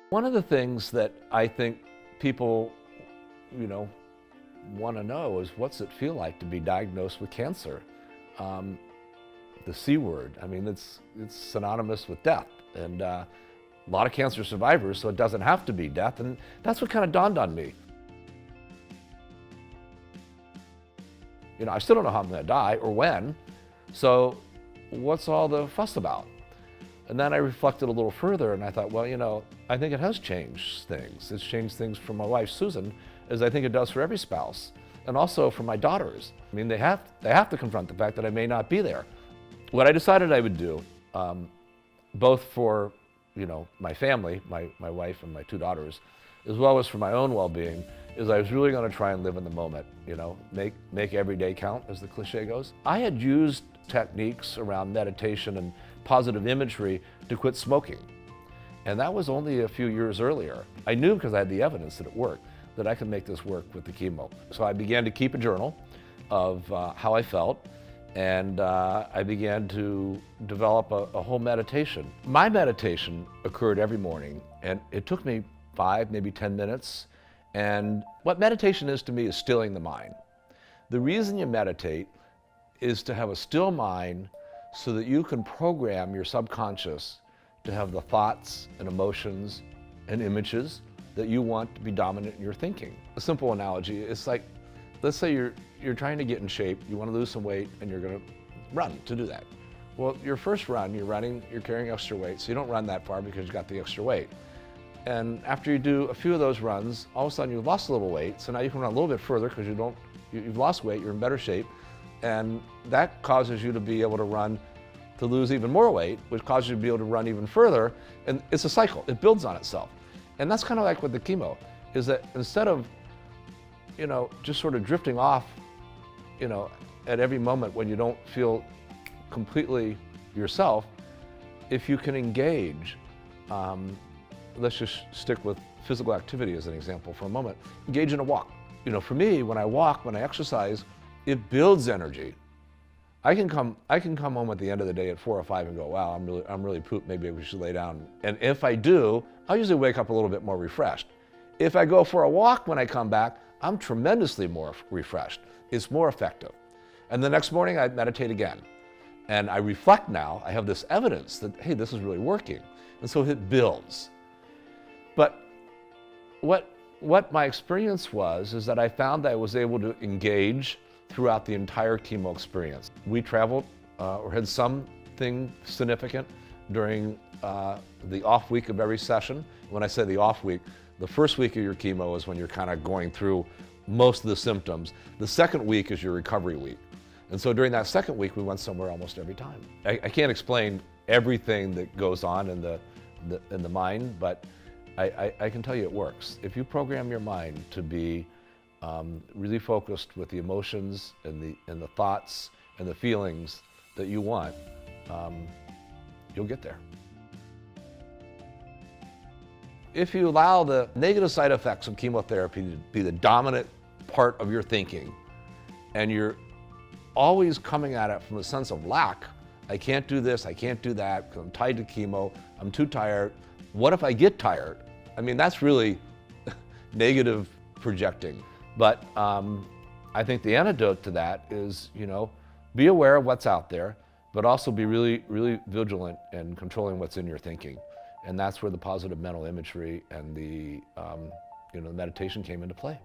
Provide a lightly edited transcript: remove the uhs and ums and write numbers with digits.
One of the things that I think people, want to know is what's it feel like to be diagnosed with cancer? The C word, I mean, it's synonymous with death. And a lot of cancer survivors, so it doesn't have to be death. And that's what kind of dawned on me. I still don't know how I'm going to die or when, so what's all the fuss about? And then I reflected a little further and I thought, well, I think it has changed things. It's changed things for my wife, Susan, as I think it does for every spouse, and also for my daughters. I mean, they have to confront the fact that I may not be there. What I decided I would do, both for, my family, my wife and my two daughters, as well as for my own well-being, is I was really going to try and live in the moment, make every day count, as the cliche goes. I had used techniques around meditation and positive imagery to quit smoking. And that was only a few years earlier. I knew, because I had the evidence that it worked, that I could make this work with the chemo. So I began to keep a journal of how I felt, and I began to develop a whole meditation. My meditation occurred every morning, and it took me 5, maybe 10 minutes. And what meditation is to me is stilling the mind. The reason you meditate is to have a still mind so that you can program your subconscious to have the thoughts and emotions and images that you want to be dominant in your thinking. A simple analogy, it's like, let's say you're trying to get in shape, you want to lose some weight, and you're going to run to do that. Well, your first run, you're carrying extra weight, so you don't run that far because you got the extra weight. And after you do a few of those runs, all of a sudden you've lost a little weight, so now you can run a little bit further because you've lost weight, you're in better shape, and that causes you to be able to lose even more weight, which causes you to be able to run even further, and it's a cycle, it builds on itself. And that's kind of like with the chemo, is that instead of, just sort of drifting off, at every moment when you don't feel completely yourself, if you can engage, let's just stick with physical activity as an example for a moment. Engage in a walk. For me, when I exercise, it builds energy. I can come home at the end of the day at 4 or 5 and go, wow, I'm really pooped, maybe we should lay down. And if I do, I'll usually wake up a little bit more refreshed. If I go for a walk when I come back, I'm tremendously more refreshed. It's more effective. And the next morning I meditate again. And I reflect now, I have this evidence that, hey, this is really working. And so it builds. But what my experience was is that I found that I was able to engage throughout the entire chemo experience. We traveled or had something significant during the off week of every session. When I say the off week, the first week of your chemo is when you're kind of going through most of the symptoms. The second week is your recovery week. And so during that second week, we went somewhere almost every time. I can't explain everything that goes on in the mind, but I can tell you it works. If you program your mind to be really focused with the emotions and the thoughts and the feelings that you want, you'll get there. If you allow the negative side effects of chemotherapy to be the dominant part of your thinking, and you're always coming at it from a sense of lack, I can't do this, I can't do that, because I'm tied to chemo, I'm too tired. What if I get tired? I mean, that's really negative projecting. But I think the antidote to that is, be aware of what's out there, but also be really, really vigilant in controlling what's in your thinking. And that's where the positive mental imagery and the meditation came into play.